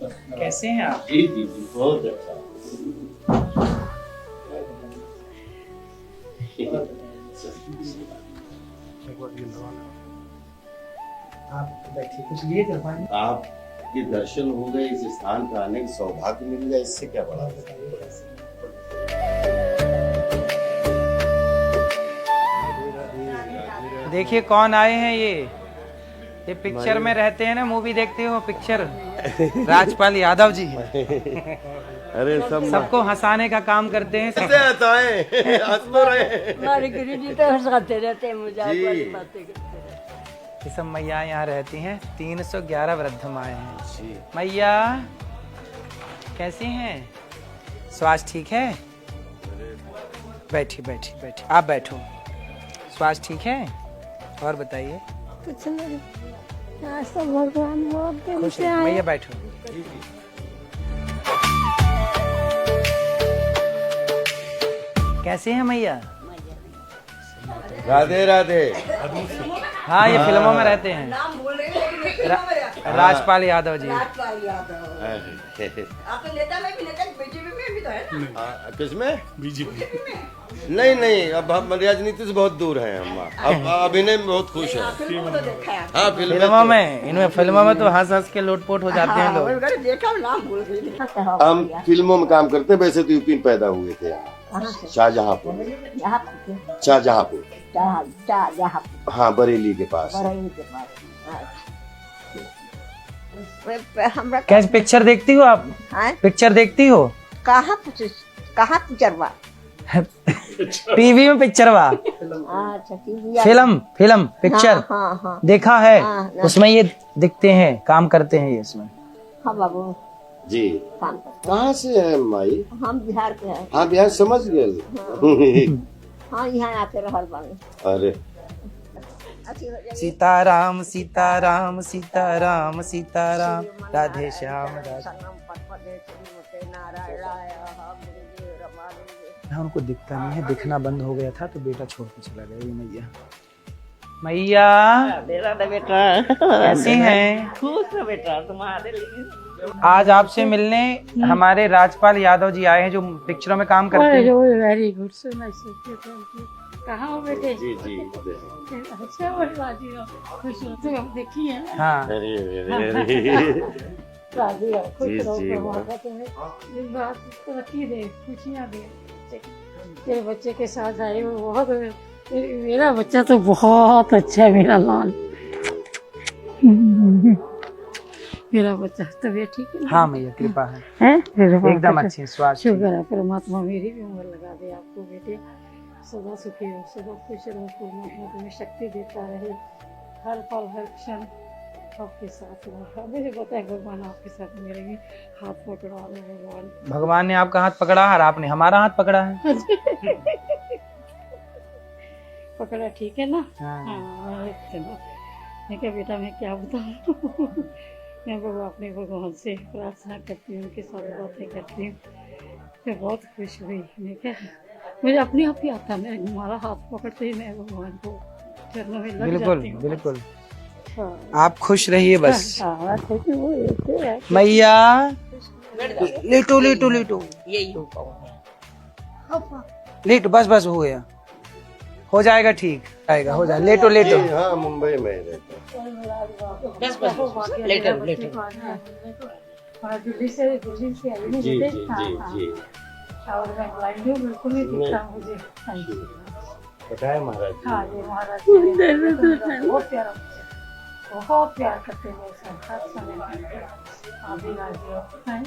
कैसे हैं आप? जी जी जी, बहुत अच्छा। आप बैठिए, कुछ लिए जलपान? आपके दर्शन हो गए, इस स्थान पर आने का सौभाग्य मिल गया, इससे क्या बड़ा है। देखिए कौन आए हैं ये पिक्चर में रहते हैं ना, मूवी देखते हो पिक्चर, राजपाल यादव जी। अरे सबको हंसाने का काम करते हैं। कैसे हंसाएं, हंस तो रहे। हमारे गुरु जी तो हंसाते रहते हैं, मजाक जी। वाली बातें करते रहते ये सब मैया यहाँ रहती हैं। 311 वृद्ध माएँ हैं। जी। मैया कैसी हैं? स्वास्थ्य ठीक है? बैठी बैठी बैठी, आप बैठो। स्वास्थ्य ठीक है? और बताइए। कुछ नहीं, आज तो भगवान बहुत दिन खुश से हैं? आए। मैया बैठो। कैसे हैं मैया? राधे राधे। हाँ, ये फिल्मों में रहते हैं। नाम बोल रहे हैं लेकिन ये फिल्मों में रहते हैं। राजपाल यादव जी। राजपाल यादव। आप तो नेता में भी, नेता बीजेपी में भी तो है ना? किसमें? बीजेपी में। नहीं नहीं, अब हम राजनीति से बहुत दूर हैं हम। अब अभिनय में बहुत खुश हैं। फिल्मों में तो देखा है। हाँ, फिल्मों में, इनमें फिल्मों में तो हंस हंस के लोटपोट हो जाते हैं लोग। मैंने देखा, नाम भूल गई। हम फिल्मों में काम करते हैं, वैसे तो यूपी में पैदा हुए थे। शाहजहांपुर। शाहजहांपुर। हाँ, बरेली के पास। कैसे पिक्चर देखती हो आप? पिक्चर देखती हो? कहाँ पिक्चरवा? टीवी में पिक्चरवा? अच्छा, फिल्म पिक्चर हाँ हाँ देखा है। हाँ, उसमें ये दिखते हैं, काम करते हैं ये इसमें। हाँ बाबू जी। काम करते कहाँ से है माई? हम बिहार के हैं। हाँ, बिहार समझ गए। हाँ, यहाँ आते रहल बानी। अरे अच्छी हो जाएगी। सीताराम सीताराम सीताराम सीताराम, राधे श्याम राधे। सनम पटपटे श्रीमते नारायणाय गुरुदेव रमादेव। हाँ, उनको दिखता नहीं है, दिखना बंद हो गया था तो बेटा छोड़ के चला गया। ये मैया, मैया मेरा बेटा कैसे हैं? खुश है बेटा तुम्हारे लिए। आज आपसे मिलने हमारे राजपाल यादव जी आए हैं, जो पिक्चरों में काम करते हैं। Very good, so nice. कहाँ हो बेटे? जी जी। अच्छा, बड़ी राजी हो, खुश हो तो हम देखी है। हाँ, अरे राजी हो, खुश जी, रहो, जी, भगवान तुम्हें दिन रात तरक्की दे, खुशियाँ दे। तेरे बच्चे के साथ आए हो, बहुत मेरा बच्चा तो बहुत अच्छा है, मेरा लाल। मेरा बच्चा तबीयत ठीक है ना? हाँ मैया कृपा है, हैं? एकदम अच्छी स्वास्थ्य। शुक्र है, परमात्मा मेरी भी उम्र लगा दे आपको बेटे। सदा सुखी हो, सदा खुश रहो, परमात्मा तुम्हें शक्ति देता रहे, हर पल हर क्षण आपके साथ रहो। मुझे पता है भगवान आपके साथ, मेरे भी हाथ पकड़ा है भगवान। भगवान ने आपका हाथ पकड़ा और आपने हमारा हाथ पकड़ा है। पकड़ा, ठीक है ना? हाँ। हाँ, चलो। मैं क्या बेटा, मैं क्या बताऊँ। मैं अपने भगवान से प्रार्थना करती हूँ, उनके साथ बातें करती हूँ। मैं बहुत खुश हुई। मैं क्या, मुझे अपने आप ही आता, मैं हमारा हाथ पकड़ते ही मैं भगवान को चरणों में लग बिल्कुल जाती हूँ। बिल्कुल, हाँ, आप खुश रहिए बस। हाँ, खुश हूँ, ऐसे है। मैया लेटो लेटो लेटो लेटो, बस बस हो गया, हो जाएगा, ठीक आएगा, हो जाएगा। लेटो लेटो। हाँ, मुंबई में रहता है। बस लेटर दिल्ली से आई हूँ जी बेटे। जी हाँ, जी हाँ। जी। और मैं ब्लाइंड हूँ, बिल्कुल नहीं दिखता मुझे। हाँ जी। बताए महाराज जी। हाँ जी, महाराज जी बहुत प्यारा बच्चा, बहुत प्यार करते हैं मेरे साथ, हर समय। आप भी राजी हो, हैं?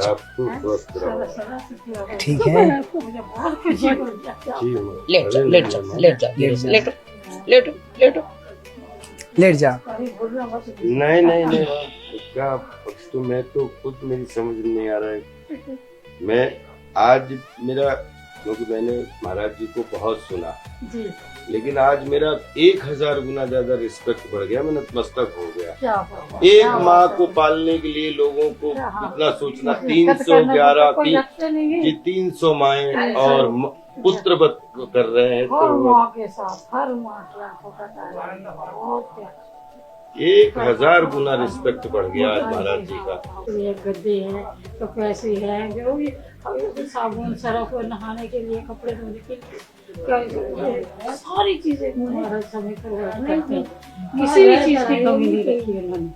आप स्वस्थ रहो। सदा सुखी रहो। ठीक है, मुझे बहुत खुशी हो जाती है। जी, लेट जा लेट जा लेटो लेटो लेटो, लेट जा। नहीं नहीं नहीं, क्या तो मैं तो खुद मेरी समझ नहीं आ रहा है। मैं आज मेरा, क्योंकि मैंने महाराज जी को बहुत सुना जी, लेकिन आज मेरा 1000 गुना ज्यादा रिस्पेक्ट बढ़ गया, मैं नतमस्तक हो गया। क्या बात है, एक क्या माँ बात को है। पालने के लिए लोगों को हाँ। इतना सोचना। दिक्कत करने को तो कोई 311 लगता नहीं है। जी 300 माएँ और पुत्रवत कर रहे हैं हर तो माँ के साथ, हर माँ की आंखों का तारा है, बहुत प्यार। 1000 गुना रिस्पेक्ट बढ़ गया आज महाराज जी का। ये गद्दे है, तो कैसे है जो भी साबुन सरफ और नहाने के लिए, कपड़े धोने के लिए, सारी चीजें महाराज समय प्रोवाइड करते हैं। किसी भी चीज की कमी नहीं रखी उन्होंने।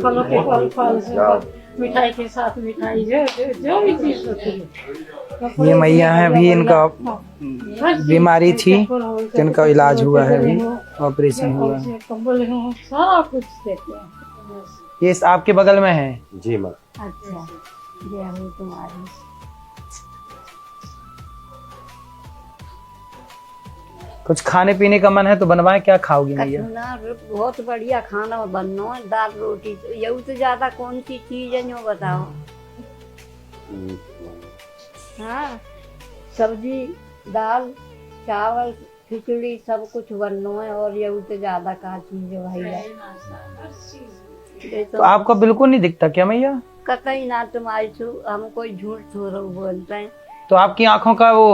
फलों के फल, मिठाई के साथ मिठाई, जो भी चीज होती है। ये मैया है, अभी इनका बीमारी थी, जिनका इलाज हुआ है, अभी ऑपरेशन हुआ है। कंबल हो, सारा कुछ देते हैं। ये आपके बगल में है। जी माँ। अच्छा, ये हूँ तुम्हारी। कुछ खाने पीने का मन है तो बनवाए, क्या खाओगी मैया? बहुत बढ़िया खाना बनना है, दाल रोटी। यू तो ज्यादा कौन सी चीज है जो बताओ? हाँ, सब्जी, दाल, चावल, खिचड़ी सब कुछ बनना है, और यू तो ज्यादा का चीज है भाई। तो आपको बिल्कुल नहीं दिखता क्या मैया? कतई ना तुम्हारी हम कोई झूठ थोड़ा बोलते हैं। तो आपकी आंखों का वो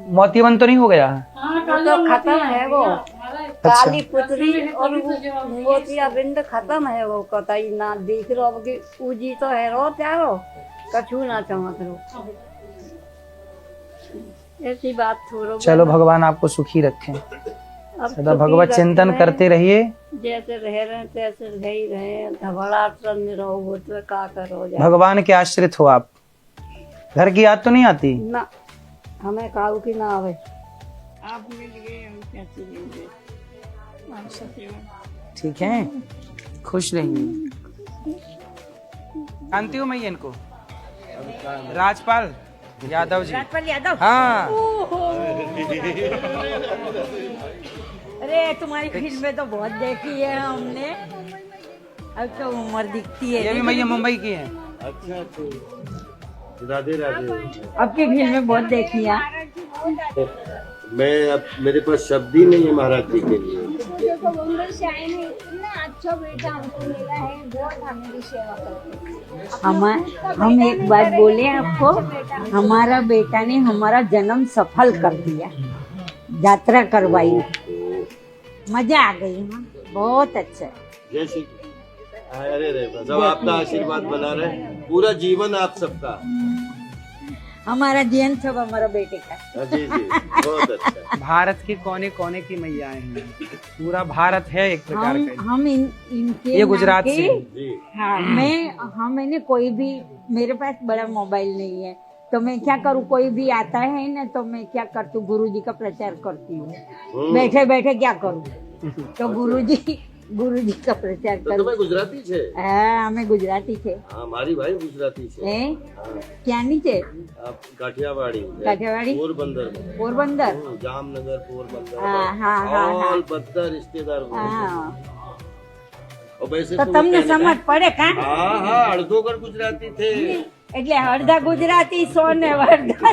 मोतियाबिंद तो नहीं हो गया? वो तो खत्म है वो, काली पुतली और मोतियाबिंद खत्म है वो, कतई ना दिख रो कि पूजी तो है रो त्यारो, कछू ना चमक रो। ऐसी बात थोड़ा। चलो भगवान आपको सुखी रखें, सदा भगवत चिंतन करते रहिए। जैसे रह रहे तैसे रह ही रहे, धबड़ा में रहो तो का करो। भगवान के आश्रित हो आप। घर की याद तो नहीं आती ना? हमें काऊ की ना आवे। आप मिल गए, हम कैसे मिल गए? ठीक है, खुश रहिए। जानती हो मैया इनको? राजपाल यादव जी। राजपाल यादव? हाँ। अरे तुम्हारी फिल्में तो बहुत देखी है हमने, अब तो उम्र दिखती है। ये भी मैया मुंबई की है। अच्छा, तो राधे राधे। आपकी फिल्में बहुत देखी है। मैं अब मेरे पास शब्द ही नहीं है महाराज जी के लिए। देखो मुंबई से आए हैं, इतना अच्छा बेटा हमको मिला है, बहुत हमारी सेवा करते हैं। हम एक बात बोले आपको, हमारा बेटा ने हमारा जन्म सफल कर दिया, यात्रा करवाई, मजा आ गई। हाँ, बहुत अच्छा। जय श्री कृष्ण। अरे रे, सब आपका आशीर्वाद बना रहे, पूरा जीवन आप सबका। हमारा जीवन सब हमारा बेटे का। जी जी, बहुत अच्छा। भारत के कोने कोने की मैयाएं हैं, पूरा भारत है एक प्रकार का। हम इनके ये गुजरात से। जी। हाँ, मैंने कोई भी, मेरे पास बड़ा मोबाइल नहीं है, तो मैं क्या करूँ, कोई भी आता है ना तो मैं क्या करती हूँ, गुरुजी का प्रचार करती हूँ। बैठे बैठे क्या करूँ, तो गुरुजी का प्रचार तो कर। तुम्हें गुजराती छे? हाँ, हमें गुजराती छे। हाँ, मारी भाई गुजराती छे। हाँ। क्या नहीं छे? आप काठियावाड़ी? काठियावाड़ी? पोरबंदर में। पोरबंदर? जामनगर, पोरबंदर। हाँ। ऑल બધા रिश्तेदार। और वैसे तो તમને સમજ પડે કા? हाँ, અડધો ઘર ગુજરાતી थे। એટલે અડધા ગુજરાતી, 100 ને અડધા।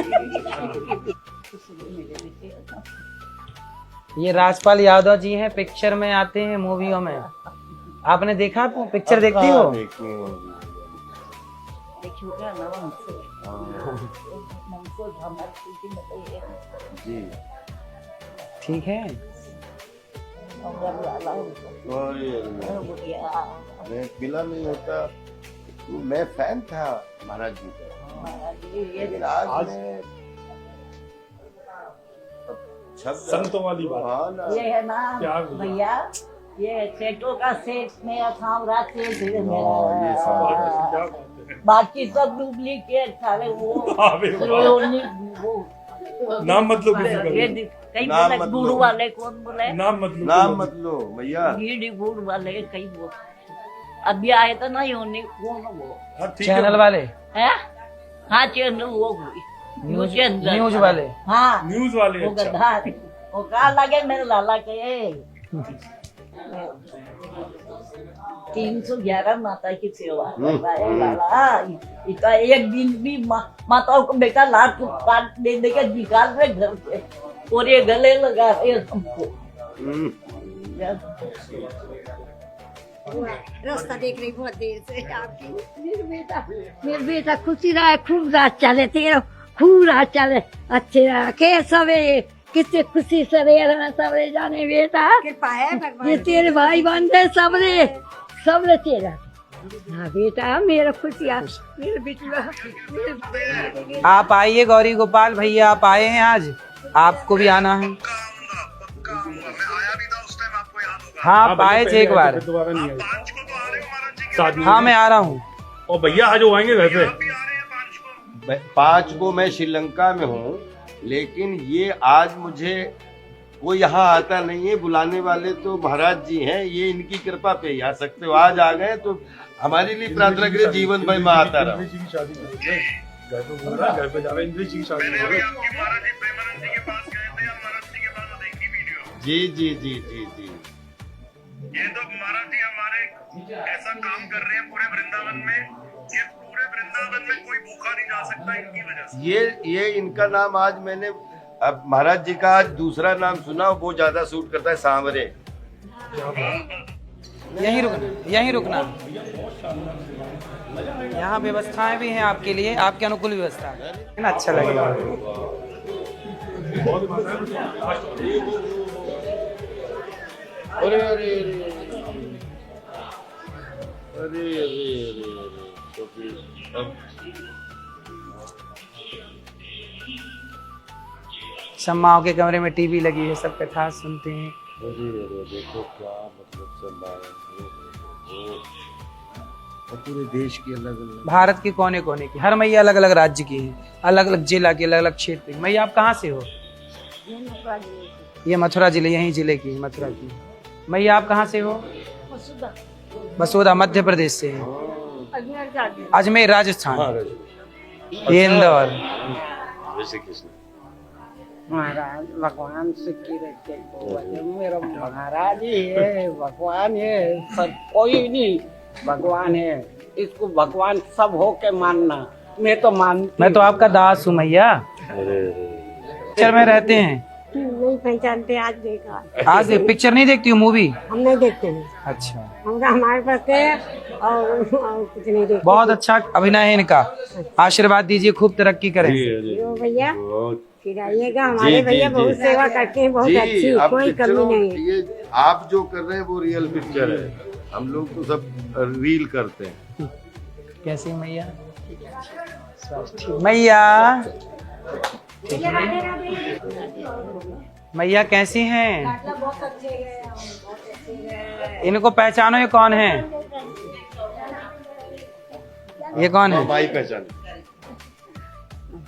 ये राजपाल यादव जी हैं, पिक्चर में आते हैं, मूवियों में। आपने देखा? पिक्चर देखती हो? जी, ठीक है। मैं मिला नहीं होता, मैं फैन था महाराज जी का, लेकिन आज मैं संतों वाली बात। हाँ ना। ये है ना भैया, ये सेठों का सेठ मेरा था, सेठ ये बाकी सब डुप्लीकेट सारे वो नाम मत लो किसी का। कई नाम बोले मत लो। गुड़ वाले, कौन बोले नाम मत लो। नाम मत लो भैया। घी गुड़ वाले, कई बोल अभी आए तो नहीं होने, कौन वो हाँ, ठीक है। चैनल वाले, है? हाँ, चैनल वो चैनल न्यूज वाले। हाँ, न्यूज वाले। वो अच्छा। गधा वो कहा लगे मेरे लाला के 311 माता की सेवा करता है लाला। इसका एक दिन भी माताओं को बेटा लात काट दे के निकाल रहे घर से, और ये गले लगा रहे हमको। रास्ता देख रही बहुत देर से आपकी। मेरे बेटा खुशी रहा, खूब रात चले तेरा, खूब रात चले, अच्छे रखे सवे कितने खुशी से रह रहा सबरे जाने बेटा ये तेरे भाई बंद है सबरे तेरा। हाँ बेटा मेरा खुशियाँ मेरे बेटिया। आप आइए गौरी गोपाल भैया, आप आए हैं आज, आपको भी आना है। हाँ आप आए थे एक बार। दोबारा नहीं आए शादी हाँ मैं आ रहा हूँ। और भैया आज वो आएंगे घर पे। 5 को मैं श्रीलंका में हूँ, लेकिन ये आज मुझे वो यहाँ आता नहीं है, बुलाने वाले तो महाराज जी हैं, ये इनकी कृपा पे ही आ सकते हो। आज आ गए तो हमारे लिए प्रार्थना करें जीवन भर मैं आता रहा। इंद्रिश जी की शादी घर पे बोल रहा है, घर पे जा रहा है, इंद्रिश जी की शादी हो रही है। जी जी जी जी जी। ये तो महाराज जी हमारे ऐसा काम कर रहे हैं पूरे वृंदावन में कि पूरे वृंदावन में कोई भूखा नहीं जा सकता इनकी वजह से। ये इनका नाम आज मैंने अब महाराज जी का आज दूसरा नाम सुना, वो ज्यादा सूट करता है, सांवरे। यहीं रुकना। यहाँ व्यवस्थाएं भी हैं आपके लिए, आपके अनुकूल व्यवस्था है ना। अच्छा लगेगा। अरे अरे अरे अरे अरे तो फिर अब सम्माओं के कमरे में टीवी लगी है, सब कथा सुनते हैं। अरे अरे देखो क्या मतलब चल रहा है। और पूरे देश की अलग अलग, भारत के कोने कोने की, हर मैया अलग अलग राज्य की है, अलग अलग जिला की, अलग अलग क्षेत्र की। मैया आप कहाँ से हो? ये मथुरा जिले, यही जिले की है, मथुरा की। मैया आप कहाँ से हो? बसोदा मध्य प्रदेश से है। अजमेर राजस्थान। ये इंदौर। जैसे कृष्ण महाराज भगवान से की रहते मेरा महाराज ही है, भगवान है, सब कोई नहीं भगवान है। इसको भगवान सब हो के मानना, मैं तो मैं तो आपका दास हूँ मैया। पिक्चर में रहते हैं। नहीं पहचानते, आज देखा। आज पिक्चर नहीं देखती हूँ, मूवी हम नहीं देखते हैं, अच्छा। हमारे पास है और कुछ नहीं देखते। बहुत अच्छा अभिनय है इनका, आशीर्वाद दीजिए, खूब तरक्की करें। जो भैया फिर आइएगा, हमारे भैया बहुत सेवा करते हैं, बहुत अच्छी, कोई कमी नहीं है। ये आप जो कर रहे हैं वो रियल पिक्चर है, हम लोग तो सब रील करते हैं। कैसी मैया? मैया मैया कैसी हैं? इनको पहचानो, ये कौन है? ये कौन है? माई पहचान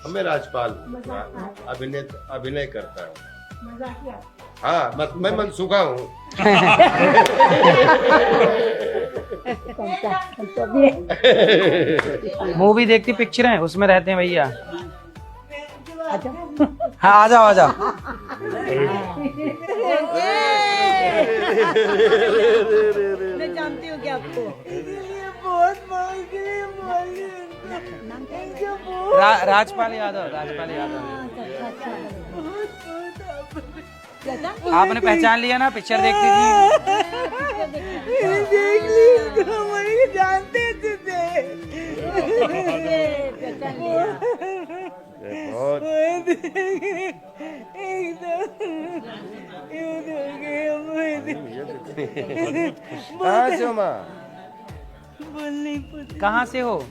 हमें राजपाल अभिनय करता है। हाँ मैं मनसूखा हूँ। मूवी देखती, पिक्चर है उसमें रहते हैं भैया। हाँ आ जाओ आ जाओ। मैं जानती हूँ कि आपको राजपाल यादव, राजपाल यादव। आपने पहचान लिया ना, पिक्चर देखती थी। देख ली, हमारे जानते थे। बहुत कहाँ से हो माँ? कहाँ से हो?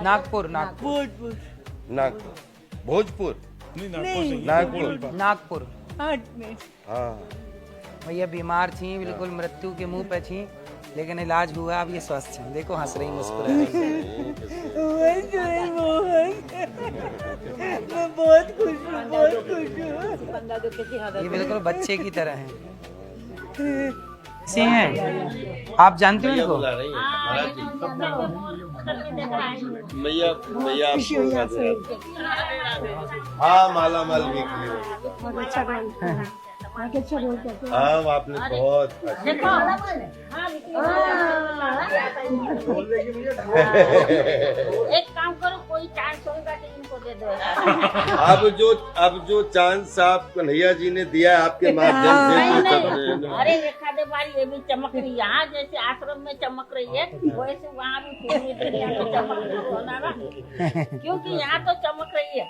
नागपुर। भोजपुर। नागपुर। हाँ भैया बीमार थी, बिल्कुल मृत्यु के मुंह पे थी, लेकिन इलाज हुआ, अब ये स्वस्थ हैं। देखो हंस रही, मुस्कुरा रही। मैं बहुत खुश हूँ। ये बिल्कुल बच्चे की तरह हैं। ऐसे हैं, आप जानते हो इनको? बुला रही हैं महाराज जी। मैया आपको हाँ माला माल भी बहुत अच्छा काम कर रहा है। अच्छा रोल करते हैं। हाँ आपने बहुत देखो एक काम करो, कोई चांस होगा तो इनको दे दो। अब जो चांस आप कन्हैया जी ने दिया है आपके माध्यम नहीं से नहीं, अरे एक आधे बार ये भी चमक रही है। यहाँ जैसे आश्रम में चमक रही है वैसे वहाँ भी पूरी दुनिया में चमक रही होना ना, क्योंकि यहाँ तो चमक रही है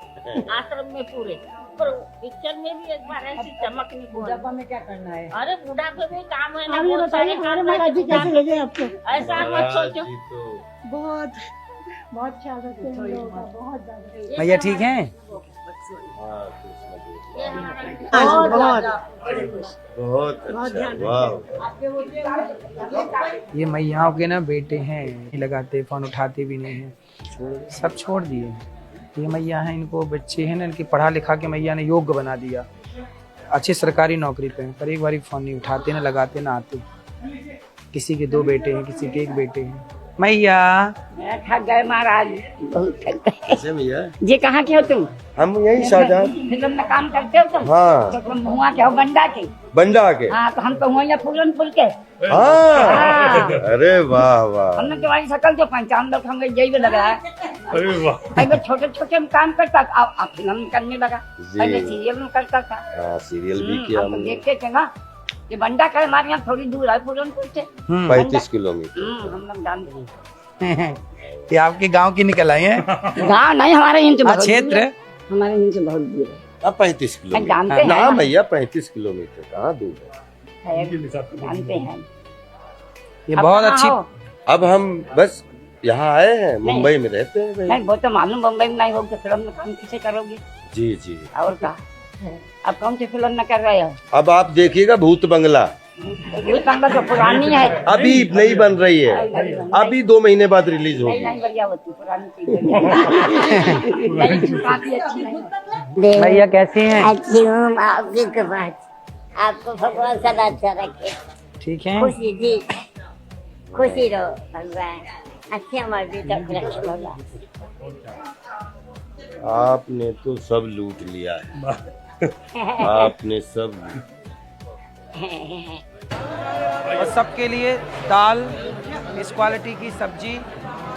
आश्रम में पूरे, पर पिक्चर में भी एक बार ऐसी चमक नहीं। बुढ़ापा में क्या करना है? अरे बुढ़ापे में काम है ना, आप ये बहुत बताइए सारे हमारे काम महाराज जी कैसे है। लगे आपको? ऐसा मत सोचो। बहुत बहुत ख्याल रखते हैं हम लोगों का, बहुत ज्यादा। मैया ठीक हैं? ये हमारा बहुत अच्छा, वाह। ये मैयाओं के ना बेटे हैं, नहीं लगाते फोन, उठाते भी नहीं हैं, सब छोड़ दिए। ये मैया हैं, इनको बच्चे हैं ना, इनके पढ़ा लिखा के मैया ने योग्य बना दिया, अच्छे सरकारी नौकरी पे हैं, पर एक बार फोन नहीं उठाते, ना लगाते, ना आते। किसी के 2 बेटे हैं, किसी के 1 बेटे हैं। मैया थक गए महाराज, बहुत थक गए। कैसे भैया? जी कहाँ के हो तुम? हम यही शाहजहां। फिल्म में काम करते हो तुम? हाँ। तो तुम हुआ क्या हो, बंडा के? बंडा के। हाँ, तो हम तो हुआ या फूलनपुर के। हाँ। अरे वाह वाह। हमने तुम्हारी शकल जो पहचान लो, हम यही भी लगा है। अरे वाह। पहले छोटे छोटे में काम करता था, अब फिल्म में करने लगा। जी। पहले सीरियल में करता था। हाँ सीरियल भी किया हम तो हमने। देखते थे ना, ये बंडा का हमारे यहाँ थोड़ी दूर है फूलनपुर से। 35 किलोमीटर। हम लोग जानते हैं। ये आपके गांव की निकल आई हैं? गाँव नहीं, हमारे यहाँ से बहुत दूर क्षेत्र है। हमारे यहाँ से बहुत दूर है। अब 35 जानते किलोमीटर हैं ना ना। भैया, 35 किलोमीटर कहाँ दूर है। जानते हैं। ये अब बहुत कहाँ अच्छी। हो? अब हम बस यहाँ आए हैं, मुंबई में रहते हैं भैया। नहीं वो तो मालूम, बम्बई में नहीं हो तो फिल्म में काम किसे करोगे? जी जी। और कहा अब कौन सी फिल्म में कर रहे हो? अब आप देखिएगा भूत बंगला, ये बंगला तो पुरानी है। अभी नहीं बन रही है, अभी 2 महीने बाद रिलीज नहीं होगी। नहीं बढ़िया होती, पुरानी चीज बढ़िया। नहीं, काफी अच्छी नहीं। मैया कैसी हैं? अच्छी हूँ आपकी कृपा से। आपको भगवान सदा अच्छा रखे, ठीक हैं? खुशी जी, खुशी रहो भगवान, अच्छे हमारे बेटा को रखे भगवान। आपने तो सब लूट लिया है, आपने सब। और सबके लिए दाल, इस क्वालिटी की सब्जी,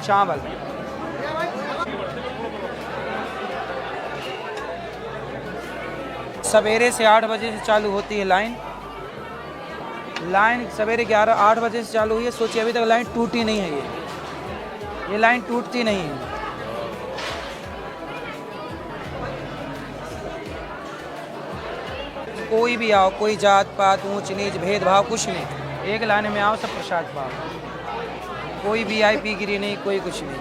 चावल। सवेरे से 8 बजे से चालू होती है लाइन सवेरे 8 बजे से चालू हुई है। सोचिए अभी तक लाइन टूटी नहीं है। ये लाइन टूटती नहीं है। कोई भी आओ, कोई जात पात ऊंच नीच भेदभाव कुछ नहीं, एक लाइन में आओ, सब प्रसाद पाओ। कोई VIP गिरी नहीं, कोई कुछ नहीं।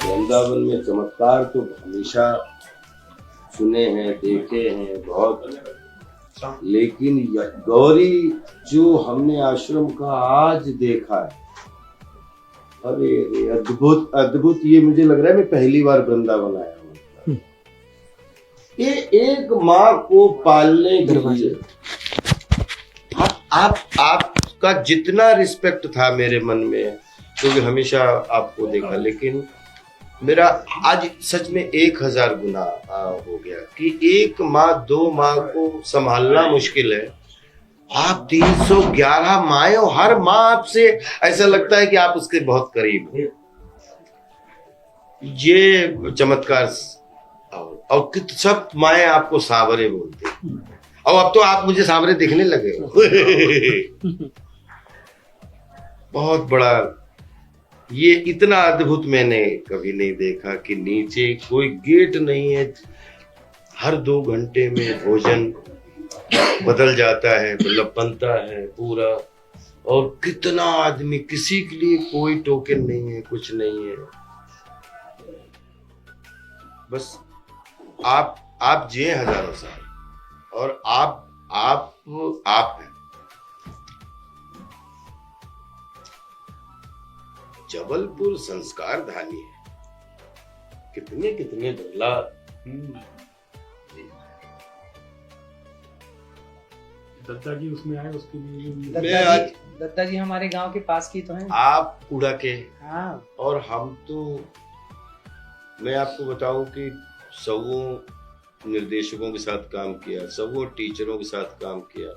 वृंदावन में चमत्कार तो हमेशा सुने हैं, देखे हैं बहुत, लेकिन गौरी जो हमने आश्रम का आज देखा है, अरे अद्भुत अद्भुत। ये मुझे लग रहा है मैं पहली बार वृंदावन आया हूँ। ये एक माँ को पालने के लिए आपका जितना रिस्पेक्ट था मेरे मन में, क्योंकि हमेशा आपको देखा, लेकिन मेरा आज सच में 1000 गुना हो गया कि एक माँ 2 माँ को संभालना मुश्किल है, आप 311 माए हो, हर माँ आपसे ऐसा लगता है कि आप उसके बहुत करीब हो। ये चमत्कार। और कित सब माए आपको सावरे बोलते हैं, और अब तो आप मुझे सावरे दिखने लगे हो। बहुत बड़ा, ये इतना अद्भुत मैंने कभी नहीं देखा कि नीचे कोई गेट नहीं है, हर 2 घंटे में भोजन बदल जाता है, मतलब बनता है पूरा। और कितना आदमी, किसी के लिए कोई टोकन नहीं है, कुछ नहीं है। बस आप जिए हजारों साल, और आप हैं। जबलपुर संस्कार धानी है, कितने कितने दुर्ला। दत्ता जी उसमें आए, उसके लिए दत्ता जी हमारे गांव के पास की तो हैं। आप उड़ा के, हाँ। और हम तो, मैं आपको बताऊं कि 100 निर्देशकों के साथ काम किया, 100 टीचरों के साथ काम किया,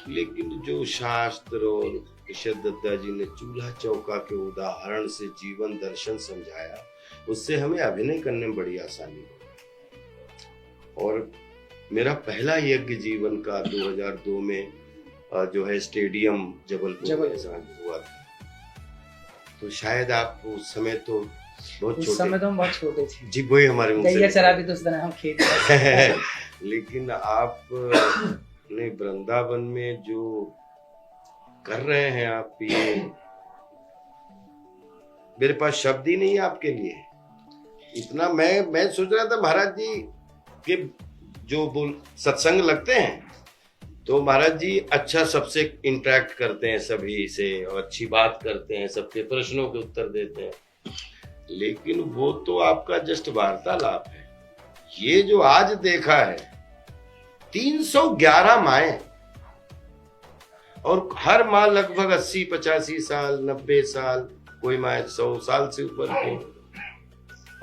लेकिन जो शास्त्र और ईश्वर दत्ता जी ने चूल्हा चौका के उदाहरण से जीवन दर्शन समझाया, उससे हमें अभिनय करने में बड़ी आसानी हो। और मेरा पहला यज्ञ जीवन का 2002 में जो है स्टेडियम जबलपुर में हुआ था। तो शायद आप उस समय तो बहुत उस छोटे, समय तो हम बहुत छोटे थे जी, वही हमारे मुंह गैया से चरा भी तो उस दिन हम खेत में। लेकिन आप ने वृंदावन में जो कर रहे हैं आप, ये मेरे पास शब्द ही नहीं है आपके लिए। इतना मैं सोच रहा था महाराज जी के जो बोल सत्संग लगते हैं, तो महाराज जी अच्छा सबसे इंटरेक्ट करते हैं सभी से, और अच्छी बात करते हैं, सबके प्रश्नों के उत्तर देते हैं, लेकिन वो तो आपका जस्ट वार्तालाप है। ये जो आज देखा है 311 माएं, और हर माँ लगभग 80-85 साल, 90 साल, कोई माँ 100 साल से ऊपर की।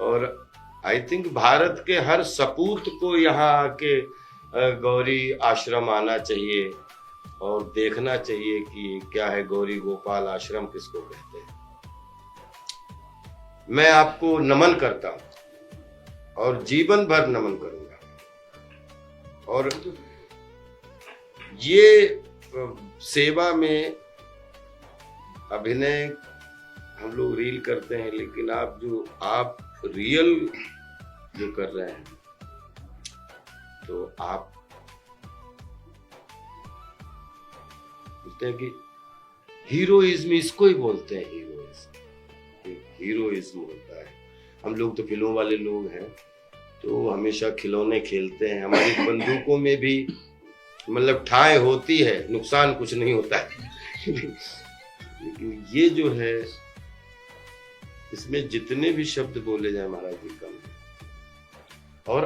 और आई थिंक भारत के हर सपूत को यहाँ आके गौरी आश्रम आना चाहिए और देखना चाहिए कि क्या है गौरी गोपाल आश्रम किसको कहते हैं। मैं आपको नमन करता हूं और जीवन भर नमन करूंगा। और ये सेवा में अभिनय हम लोग रील करते हैं, लेकिन आप रियल जो कर रहे हैं, तो आप बोलते हैं कि हीरोइज्म, इसको ही बोलते हैं हीरोइज्म होता है। हम लोग तो फिल्मों वाले लोग हैं, तो हमेशा खिलौने खेलते हैं। हमारी बंदूकों में भी मतलब ठाएं होती है, नुकसान कुछ नहीं होता है। लेकिन ये जो है, इसमें जितने भी शब्द बोले जाए महाराज जी कम है। और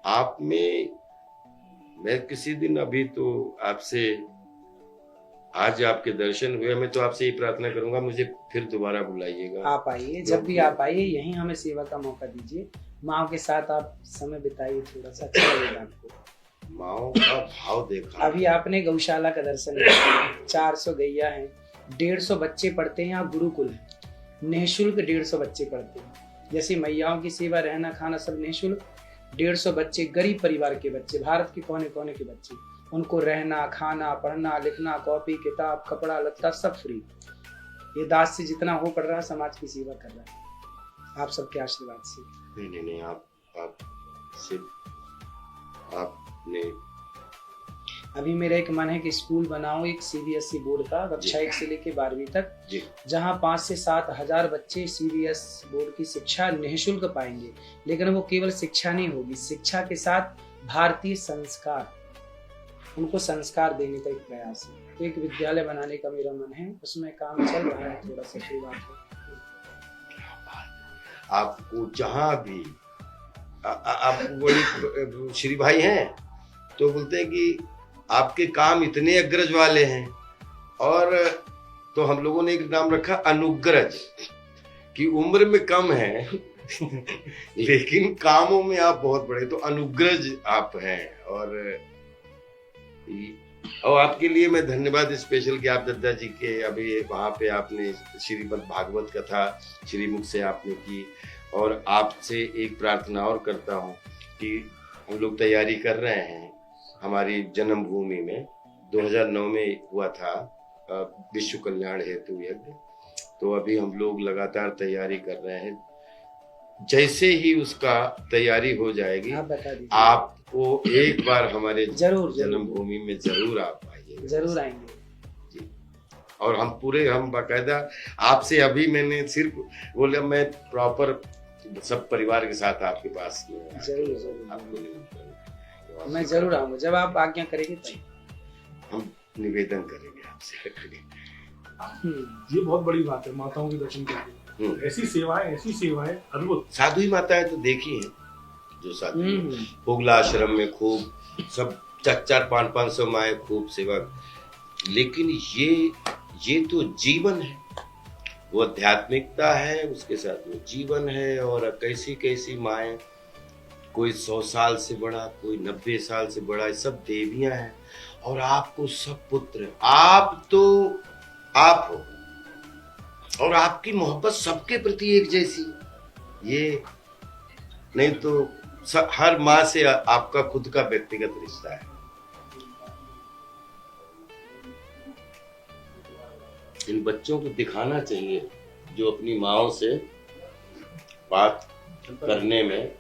आप में, मैं किसी दिन, अभी तो आपसे आज आपके दर्शन हुए, मैं तो आपसे ही प्रार्थना करूंगा मुझे फिर दोबारा बुलाइएगा। आप आइए, जब भी आप आइए, यहीं हमें सेवा का मौका दीजिए। माँ के साथ आप समय बिताइए, थोड़ा सा अच्छा लगेगा आपको। माओ का भाव देखा। अभी आपने गौशाला का दर्शन किया, 400 गैया हैं, 150 बच्चे पढ़ते हैं। यहाँ गुरुकुल है, निःशुल्क 150 बच्चे पढ़ते हैं। जैसे मैयाओं की सेवा, रहना खाना सब निःशुल्क। 150 बच्चे, गरीब परिवार के बच्चे, भारत के कोने कोने के बच्चे, उनको रहना खाना पढ़ना लिखना, कॉपी किताब कपड़ा लत्ता सब फ्री। ये दास से जितना हो पड़ रहा है, समाज की सेवा कर रहा है आप सबके आशीर्वाद से। नहीं, आपने, अभी मेरा एक मन है कि स्कूल बनाऊं, एक CBSE बोर्ड का, कक्षा 1 से लेके 12वीं तक, जहां 5 से 7 हजार बच्चे CBS बोर्ड की शिक्षा निःशुल्क पाएंगे। लेकिन वो केवल शिक्षा नहीं होगी, शिक्षा के साथ भारतीय संस्कार, उनको संस्कार देने का एक प्रयास है। तो एक विद्यालय बनाने का मेरा मन है, उसमें काम चल रहा है, थोड़ा सा शुरुआत है। आपको जहां भी आप वही श्री भाई हैं, तो बोलते हैं कि आपके काम इतने अग्रज वाले हैं, और तो हम लोगों ने एक नाम रखा अनुग्रज, कि उम्र में कम है लेकिन कामों में आप बहुत बड़े, तो अनुग्रज आप हैं। और और आपके लिए मैं धन्यवाद स्पेशल कि आप दद्दा जी के अभी वहाँ पे आपने श्रीमद् भागवत कथा श्रीमुख से आपने की। और आपसे एक प्रार्थना और करता हूँ कि हम लोग तैयारी कर रहे हैं हमारी जन्मभूमि में 2009 में हुआ था विश्व कल्याण हेतु यज्ञ, तो अभी हम लोग लगातार तैयारी कर रहे हैं। जैसे ही उसका तैयारी हो जाएगी आपको एक बार हमारे जन्मभूमि में जरूर आप आइए, जरूर आएंगे जी। और हम बाकायदा आपसे अभी मैंने सिर्फ बोला मैं प्रॉपर सब परिवार के साथ आपके पास जरूर आपको मैं जरूर आऊंगा जब आप आज्ञा करेंगे तब हम निवेदन करेंगे आपसे। ये बहुत बड़ी बात है, माताओं के दर्शन करके ऐसी सेवाएं अद्भुत। साधु माताएं तो देखी हैं जो साधु पुगला आश्रम में खूब सब 400-500 माए खूब सेवा, लेकिन ये तो जीवन है, वो आध्यात्मिकता है, उसके साथ वो जीवन है। और कैसी कैसी माए, कोई 100 साल से बड़ा, कोई 90 साल से बड़ा, सब देवियां हैं। और आपको सब पुत्र, आप तो आप हो और आपकी मोहब्बत सबके प्रति एक जैसी, ये नहीं तो हर माँ से आपका खुद का व्यक्तिगत रिश्ता है। इन बच्चों को दिखाना चाहिए जो अपनी माओ से बात करने में।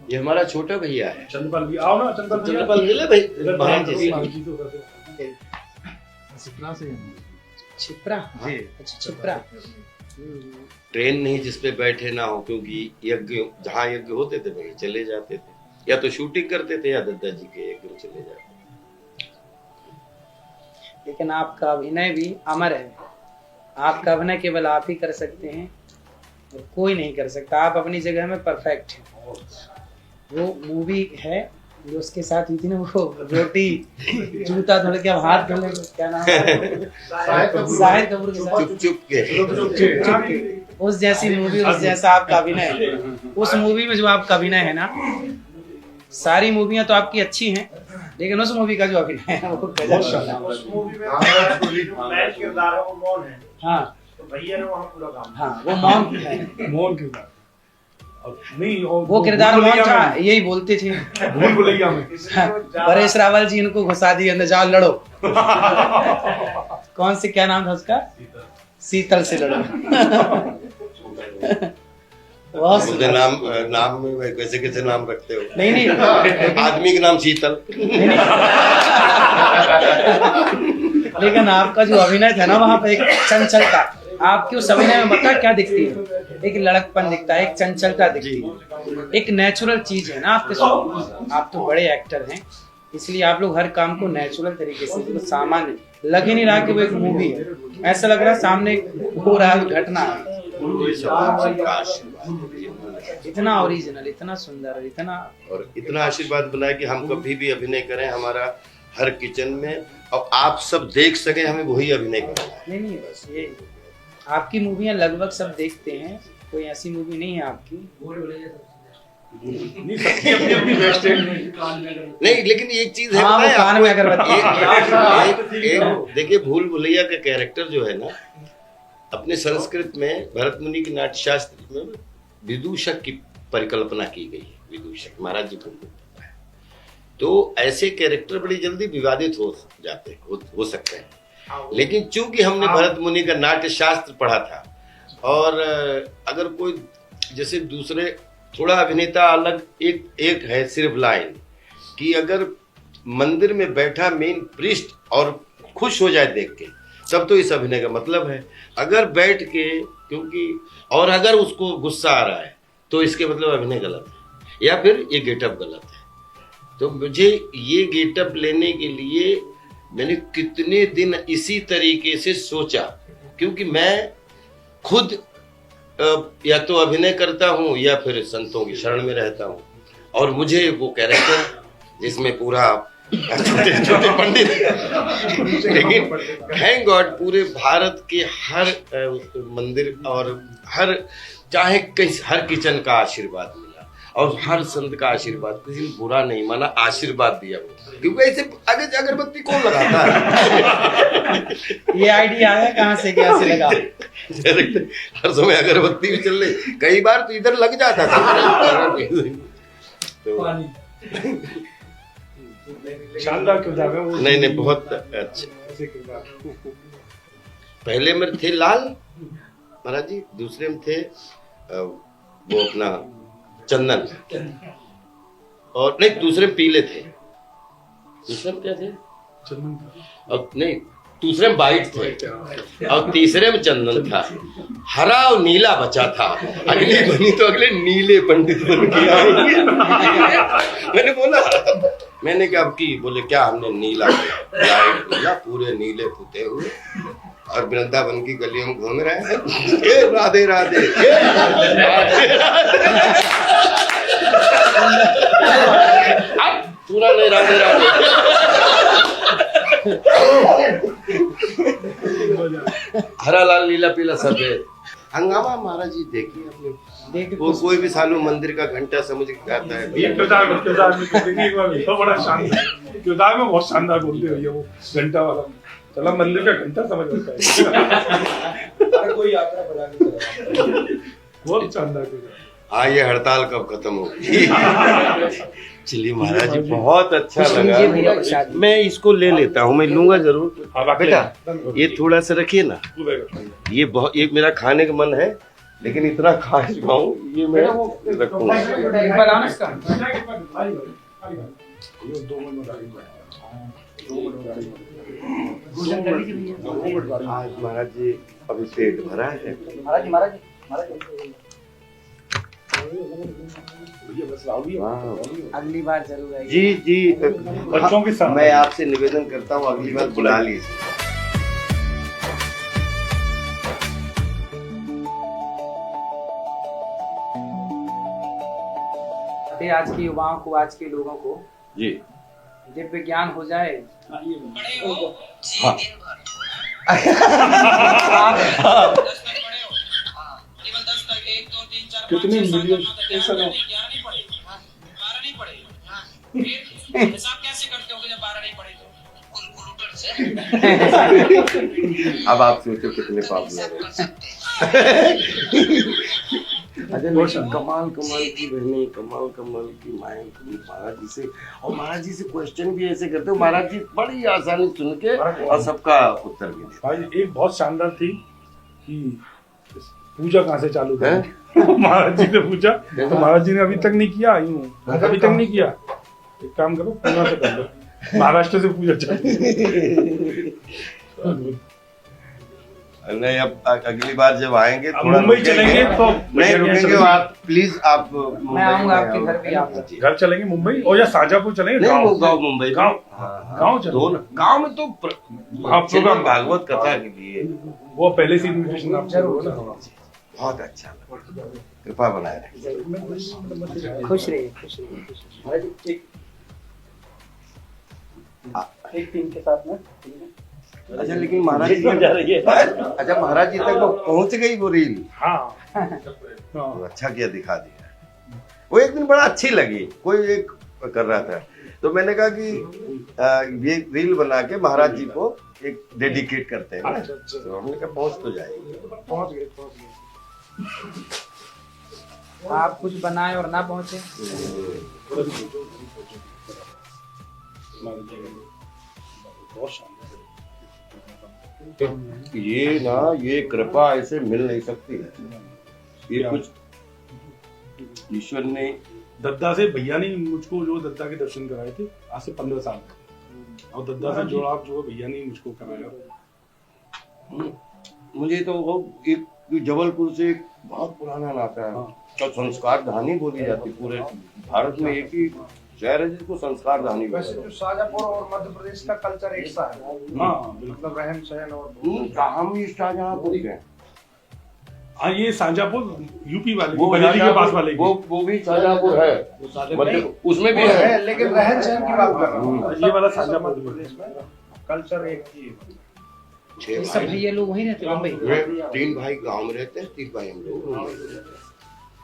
ये हमारा छोटा भैया है चंद्रपाल भी, आओ ना चंद्रपाल मिले भाई सतना से छिपरा जी, अच्छा छिपरा। ट्रेन नहीं जिसपे बैठे ना हो, क्योंकि यज्ञ जहाँ यज्ञ होते थे वहीं चले जाते थे, या तो शूटिंग करते थे या दद्दा जी के यज्ञ में चले जाते थे। लेकिन आपका अभिनय भी अमर है, आपका अभिनय केवल आप ही कर सकते हैं और कोई नहीं कर सकता। आप अपनी जगह में परफेक्ट हैं। वो मूवी है जो उसके साथ हुई थी ना, वो रोटी जूता धोने के हाथ धोने, क्या नाम है, शाहिद कपूर के साथ चुप के उस जैसी मूवी, उस जैसा आपका अभिनय। उस मूवी में जो आपका अभिनय है ना, सारी मूवियां तो आपकी अच्छी हैं, लेकिन उस मूवी का जो अभिनय है वो गजब। उस मूवी में मैन किरदार है, वो मौन है। हाँ तो भैया ने वहाँ पूरा काम। हाँ वो मौन है, मौन किरदार नहीं, वो किरदार मौन था, यही बोलते थे भूल भुलैया में परेश रावल जी इनको घुसा दिए अंदर, जाओ लड़ो। कौन से, क्या नाम था उसका, शीतल से लड़ो। मुझे नाम में कैसे कैसे नाम रखते हो? नहीं आदमी का नाम शीतल। लेकिन आपका जो अभिनय था ना, वहाँ पे एक चंचलता, आपके उस अभिनय में बता क्या दिखती है, एक लड़कपन दिखता है, एक चंचलता दिखती है, एक नेचुरल चीज है ना आपके। आप तो बड़े एक्टर हैं, इसलिए आप लोग हर काम को नेचुरल तरीके से, तो सामान्य लग ही नहीं रहा कि वो एक मूवी है, ऐसा लग रहा है सामने हो रहा है घटना है। इतना ओरिजिनल, इतना सुंदर, इतना आशीर्वाद बनाए कि हम कभी भी अभिनय करें, हमारा हर किचन में, और आप सब देख सके हमें वही अभिनय करना है। नहीं बस ये आपकी मूवियाँ लगभग सब देखते हैं, कोई ऐसी मूवी नहीं है आपकी। नहीं, लेकिन एक चीज है, हाँ, कान में अगरबत्ती। देखिए भूल भुलैया का कैरेक्टर जो है ना, अपने संस्कृत में भरत मुनि के नाट्य शास्त्र में विदूषक की परिकल्पना की गई है। विदूषक महाराज जी को पता है, तो ऐसे कैरेक्टर बड़ी जल्दी विवादित हो जाते हो सकते हैं। लेकिन चूंकि हमने भरत मुनि का नाट्य शास्त्र पढ़ा था, और अगर कोई जैसे दूसरे थोड़ा अभिनेता अलग एक है सिर्फ लाइन कि अगर मंदिर में बैठा मेन प्रीस्ट और खुश हो जाए देख के, तब तो इस अभिनय का मतलब है। अगर बैठ के, क्योंकि और अगर उसको गुस्सा आ रहा है तो इसके मतलब अभिनय गलत है, या फिर ये गेटअप गलत है। तो मुझे ये गेटअप लेने के लिए मैंने कितने दिन इसी तरीके से सोचा, क्योंकि मैं खुद या तो अभिनय करता हूँ या फिर संतों की शरण में रहता हूँ, और मुझे वो कैरेक्टर जिसमें पूरा छोटे छोटे पंडित, लेकिन थैंक गॉड पूरे भारत के हर मंदिर और हर चाहे हर किचन का आशीर्वाद मिला। और हर संत का आशीर्वाद, किसी ने बुरा नहीं माना, आशीर्वाद दिया वो, क्योंकि ऐसे आगे अगरबत्ती कौन लगाता है? ये आइडिया आया कहाँ से, क्या से लगा? हर समय अगरबत्ती भी चल रही, कई बार तो इधर लग जाता था। तो शानदार किरदार है वो। नहीं बहुत अच्छा। ऐसे किरदार। पहले में थे लाल महाराज जी, दूसरे में थे वो अपना चंदन, और नहीं दूसरे में पीले थे, दूसरे में क्या थे? चंदन। और नहीं दूसरे में वाइट थे, और तीसरे में चंदन था। हरा और नीला बचा था। अगली बनी तो अगले नीले पंडित बन के आएंगे। मैंने बोला, मैंने क्या की, बोले क्या हमने नीला लाइट किया, पूरे नीले पुते हुए और वृंदावन की गलियों में घूम रहे हैं। राधे राधे, अब पूरा नहीं राधे राधे। हरा लाल नीला पीला सफेद हंगामा। महाराज जी देखिए अपने, वो कोई भी सालों मंदिर का घंटा समझ के आता है। ये किरदार में तो बड़ा शानदार किरदार में बहुत शानदार बोलते भैया वो घंटा वाला। चला मंदिर का घंटा समझ आता है। कोई यात्रा बना के बहुत शानदार किरदार। हाँ, ये हड़ताल कब खत्म होगी? चलिए महाराज जी बहुत अच्छा लगा। मैं इसको ले लेता हूँ, मैं लूंगा जरूर। बेटा ये थोड़ा सा रखिए ना, ये बहुत, ये मेरा खाने का मन है लेकिन इतना खा चुका हूँ, ये मैं रखूंगा। आज महाराज जी अभी पेट भरा है। अगली बार जरूर आइए। जी जी, बच्चों के साथ मैं आपसे निवेदन करता हूँ अगली बार बुला लीजिए। आज के युवाओं को, आज के लोगों को जी दिव्य ज्ञान हो जाए। कितने मिलियन अब आप सोचो कितने पाप कमाल की बहने, कमाल की माएँ महाराज जी से, और महाराज जी से क्वेश्चन भी ऐसे करते हो, महाराज जी बड़ी आसानी सुन के और सबका उत्तर भी देते। भाई एक बहुत शानदार थी कि पूजा कहाँ से चालू है। महाराज जी ने पूछा तो महाराज जी ने अभी तक नहीं किया, यूं अभी तक नहीं किया। एक काम करो, पूना से कर लो, महाराष्ट्र से पूजा चालू। नहीं, अब अगली बार जब आएंगे थोड़ा मुंबई चलेंगे तो नहीं रुकेंगे, आप प्लीज आप मैं आऊंगा आपके घर पे, आप घर चलेंगे मुंबई, और या शाजापुर चलेंगे। गाँव मुंबई, गाँव गाँव में तो प्रोग्राम भागवत कथा के लिए वो पहले से इन्विटेशन आप जरूर। बहुत अच्छा लगा, कृपा बनाए रखें। खुश रहिए। एक टीम के साथ में। अच्छा, लेकिन महाराज जी अच्छा महाराज जी तक वो पहुंच गई वो रील। हाँ तो अच्छा किया, दिखा दिया। वो एक दिन बड़ा अच्छी लगी, कोई एक कर रहा था तो मैंने कहा कि ये रील बना के महाराज जी को एक डेडिकेट करते हैं ना, तो हमने कहा पहुंच तो जाएगी। पहुंच गए। आप कुछ बनाए और ना पहुंचे। ये ना, ये कृपा ऐसे मिल नहीं सकती है, ये कुछ ईश्वर ने। दद्दा से भैया ने मुझको जो दद्दा के दर्शन कराए थे आज से 15 साल, और दद्दा से जुड़ाव जो भैया ने मुझको कराया। मुझे तो वो एक जबलपुर से एक बहुत पुराना नाता है, तो संस्कार धानी बोली जाती है। पूरे भारत में एक ही शहर है जिसको संस्कार धानी। वैसे जो शाजापुर और मध्य प्रदेश का कल्चर एक सा है। हाँ, मतलब रहन सहन और हम ही शाहजहांपुर के हैं। हाँ, ये शाहजहांपुर यूपी वाले, वो बरेली के पास वाले, वो भी शाहजहांपुर है, मतलब उसमें भी है, लेकिन रहन सहन की बात कर रहा हूँ। ये वाला शाहजहांपुर मध्य प्रदेश में कल्चर एक ही है। सब भैया लोग वहीं रहते हैं मुंबई। 3 भाई गांव में रहते हैं, 3 भाई हम लोग।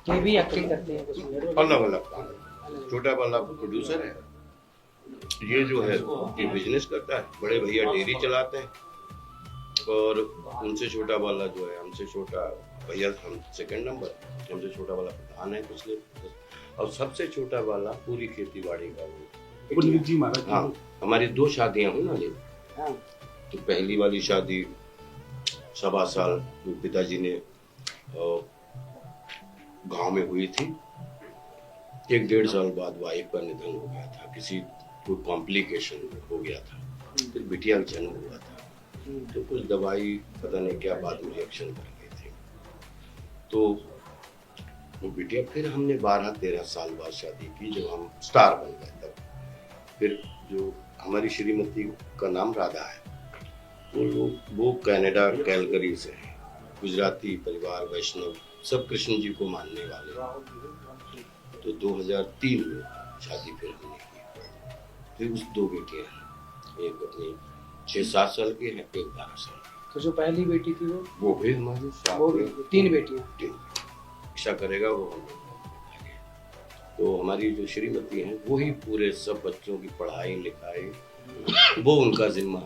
ये भी एक्टिंग करते हैं कुछ में? अलग अलग काम है। छोटा वाला प्रोड्यूसर है, ये जो है ये बिजनेस करता है, बड़े भैया डेयरी चलाते हैं, और उनसे छोटा वाला जो है, हमसे छोटा भैया, हम सेकंड नंबर, हमसे छोटा वाला प्रधान है पिछले, और सबसे छोटा वाला पूरी खेती बाड़ी का वो। पुनीत जी महाराज। हाँ, हमारी 2 शादियां हुई ना जी। हाँ। तो पहली वाली शादी 1.25 साल पिताजी ने गांव में हुई थी। 1-1.5 साल बाद वाइफ का निधन हो गया था, किसी कोई कॉम्प्लिकेशन हो गया था। फिर बिटिया का जन्म हुआ था, तो कुछ दवाई पता नहीं क्या बाद में रिएक्शन कर गई थी, तो वो बिटिया, फिर हमने 12-13 साल बाद शादी की जब हम स्टार बन गए तब। फिर जो हमारी श्रीमती का नाम राधा है, वो कनाडा कैलगरी से है, गुजराती परिवार, वैष्णव, सब कृष्ण जी को मानने वाले। तो 2003 में शादी फिर हमने की। फिर उस 2 बेटियां हैं, एक अपनी 6-7 साल की है, एक 12 साल की। तो जो पहली बेटी थी वो भी हमारी वो भी 3 बेटियां। इच्छा करेगा वो हम लोग। तो हमारी जो श्रीमती हैं वो ही पूरे सब बच्चों की पढ़ाई लिखाई वो उनका जिम्मा,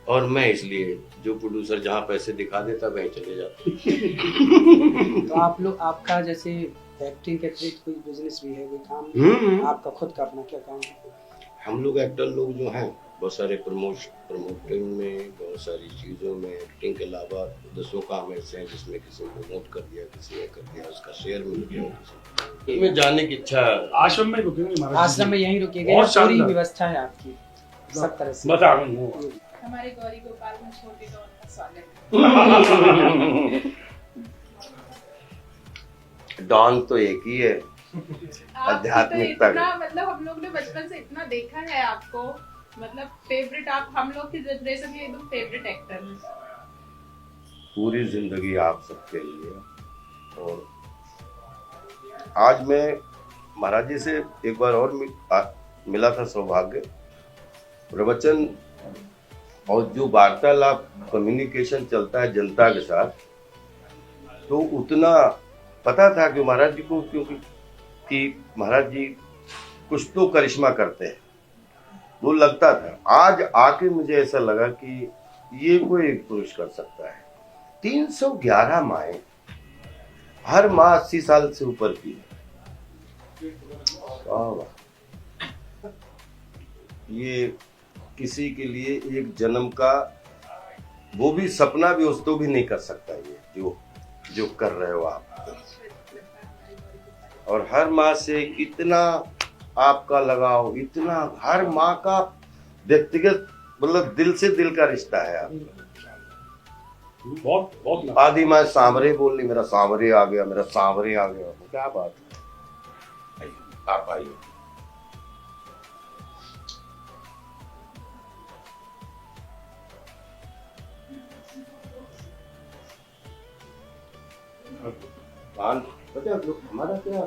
और मैं इसलिए जो प्रोड्यूसर जहाँ पैसे दिखा देता वहीं चले जाता। तो आप लोग, आपका जैसे एक्टिंग के अतिरिक्त कोई बिजनेस भी है, कोई काम आपका खुद का अपना क्या काम है? हम लोग एक्टर लोग जो हैं बहुत सारे प्रमोटिंग में, बहुत सारी चीज़ों में, एक्टिंग के अलावा 10 काम ऐसे हैं जिसमें किसी ने प्रमोट कर दिया, किसी ने कर दिया, उसका शेयर मिल गया। में जाने की इच्छा। आश्रम में रुकेंगे महाराज? आश्रम में यहीं रुकेंगे, पूरी व्यवस्था है आपकी सब तरह से। बता रहा हूँ। हमारे गौरी गोपाल में छोटे दौर का स्वागत है। डॉन तो एक ही है, आध्यात्मिकता का। मतलब हम लोग ने बचपन से इतना देखा है आपको, मतलब फेवरेट, आप हम लोग की जनरेशन के एकदम फेवरेट एक्टर हैं। पूरी जिंदगी आप सबके लिए। और आज मैं महाराज जी से एक बार और मिला था, सौभाग्य, प्रवचन और जो वार्तालाप, कम्युनिकेशन चलता है जनता के साथ, तो उतना पता था कि महाराज जी को, क्योंकि कि महाराज जी कुछ तो करिश्मा करते हैं, वो लगता था। आज आके मुझे ऐसा लगा कि ये कोई पुरुष कर सकता है। 311 माएं, हर माँ 80 साल से ऊपर की। ये किसी के लिए एक जन्म का वो भी सपना भी उस तो भी नहीं कर सकता, ये जो कर रहे हो आप। और हर माँ से इतना आपका लगाव, इतना हर माँ का व्यक्तिगत, मतलब दिल से दिल का रिश्ता है आपका। बहुत आदि माँ सांवरे बोल रही, मेरा सांवरे आ गया, मेरा सांवरे आ गया, क्या बात है। आप आइए। पान पता है हमारा क्या,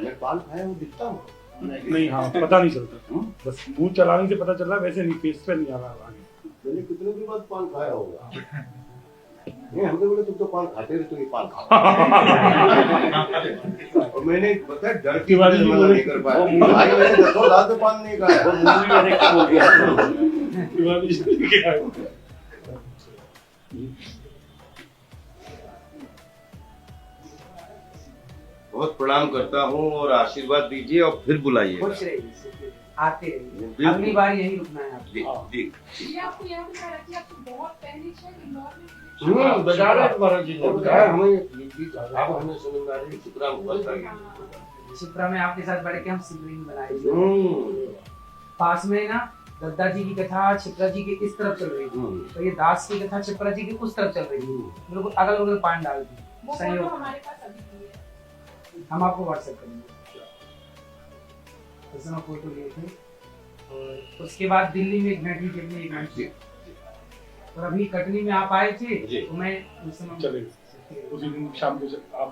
मैं पान खाया वो दिखता हूँ नहीं? हाँ, पता नहीं चलता, बस मुंह चलाने से पता चल रहा है, वैसे नहीं, फेस पे नहीं आ रहा आगे। मैंने कितने दिन बाद पान खाया होगा। नहीं, हमने बोले तुम तो पान खाते रहे, तुम ये पान खाओ। और मैंने पता डर की वजह से मना नहीं कर पाया। भाई मैंने 10 साल से पान नहीं खाया। वो मुंह में देख के बोल गया। बहुत प्रणाम करता हूँ और आशीर्वाद दीजिए और फिर बुलाइए। खुश रहिए, आते रहिए, अगली बार यही रुकना है आपको। ये आपको याद दिला रखिए, आपको बहुत पहले शायद इंदौर में बता रहे महाराज जी ने बताया हमें, अब हमें समझ में आ रही चित्रा मुगल चित्रा में आपके साथ बैठ के हम शिवलिंग बनाए। पास में ना दद्दा जी की कथा चित्रा जी की इस तरफ चल रही थी, तो ये दास की कथा चित्रा जी की उस तरफ चल रही थी, बिल्कुल अगल बगल पान डाल दी। वो फोटो हमारे पास अभी भी है, हम आपको व्हाट्सएप करेंगे। फोटो लिए थे, और उसके बाद दिल्ली में एक घंटी के लिए एक, और अभी कटनी में आप आए थे, तो मैं उस समय चले उसी दिन शाम को आप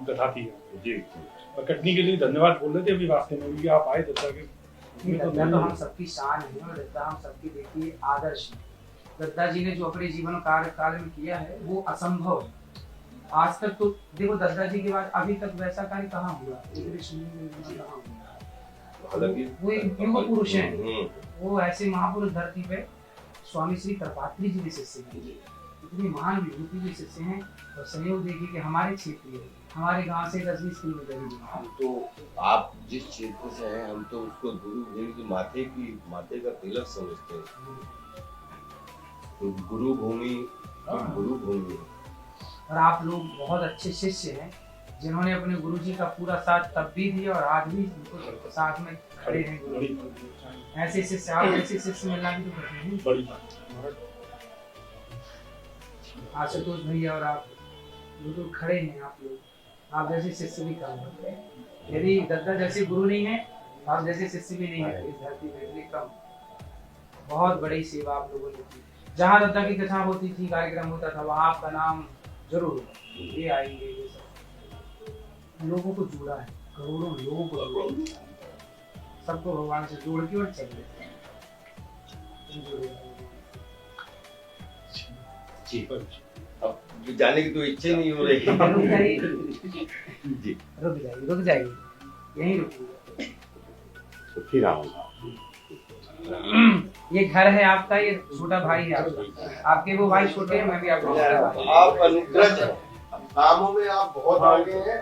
कथा थी जी। और कटनी के लिए धन्यवाद बोल रहे थे अभी रास्ते में भी, आप आए दत्ता के। दत्ता तो हम सबकी शान है, और दत्ता हम सबकी देखिए आदर्श है। दत्ता जी ने जो अपने जीवन काल में किया है वो असंभव है। आज तक तो देखो दद्दा जी के बाद अभी तक वैसा कार्य कहाँ हुआ, इतने सुनने में कहाँ हुआ। हालांकि वो एक युग पुरुष हैं, वो ऐसे महापुरुष धरती पे स्वामी श्री कृपात्री जी के शिष्य हैं, इतनी महान विभूति के शिष्य हैं। और सहयोग देखिए कि हमारे क्षेत्र में, हमारे गांव से 10-20 किलोमीटर ही दूर। हम तो आप जिस क्षेत्र से हैं हम तो उसको गुरु भूमि की माथे का तिलक समझते हैं। तो गुरु भूमि है। और आप लोग बहुत अच्छे शिष्य हैं जिन्होंने अपने गुरु जी का पूरा साथ तब भी दिया और आज भी उनको साथ में खड़े हैं गुरु जी। ऐसे शिष्य, आप ऐसे शिष्य मिलना भी तो करते हैं। बड़ी बात। आशुतोष भैया और आप बिल्कुल खड़े हैं, आप लोग, आप जैसे शिष्य भी कम हैं। यदि दद्दा जैसे गुरु नहीं है, आप जैसे शिष्य भी नहीं है इस धरती पे, इसलिए कम। बहुत बड़ी सेवा आप लोगों ने की। जहाँ दद्दा की कथा होती थी, कार्यक्रम होता था, वहाँ आपका नाम जरूर होगा। ये आएंगे, ये सब लोगों को जुड़ा है, करोड़ों लोगों को जुड़ा है। सबको भगवान से जोड़ के और चल रहे हैं। अब जाने की तो इच्छा नहीं हो रही। जी रुक जाइए यहीं रुकिए। तो फिर आऊंगा। ये घर है आपका, ये छोटा भाई है आपका। आपके वो भाई छोटे हैं, मैं भी आपका आप अनुग्रह कामों में आप बहुत आगे हैं।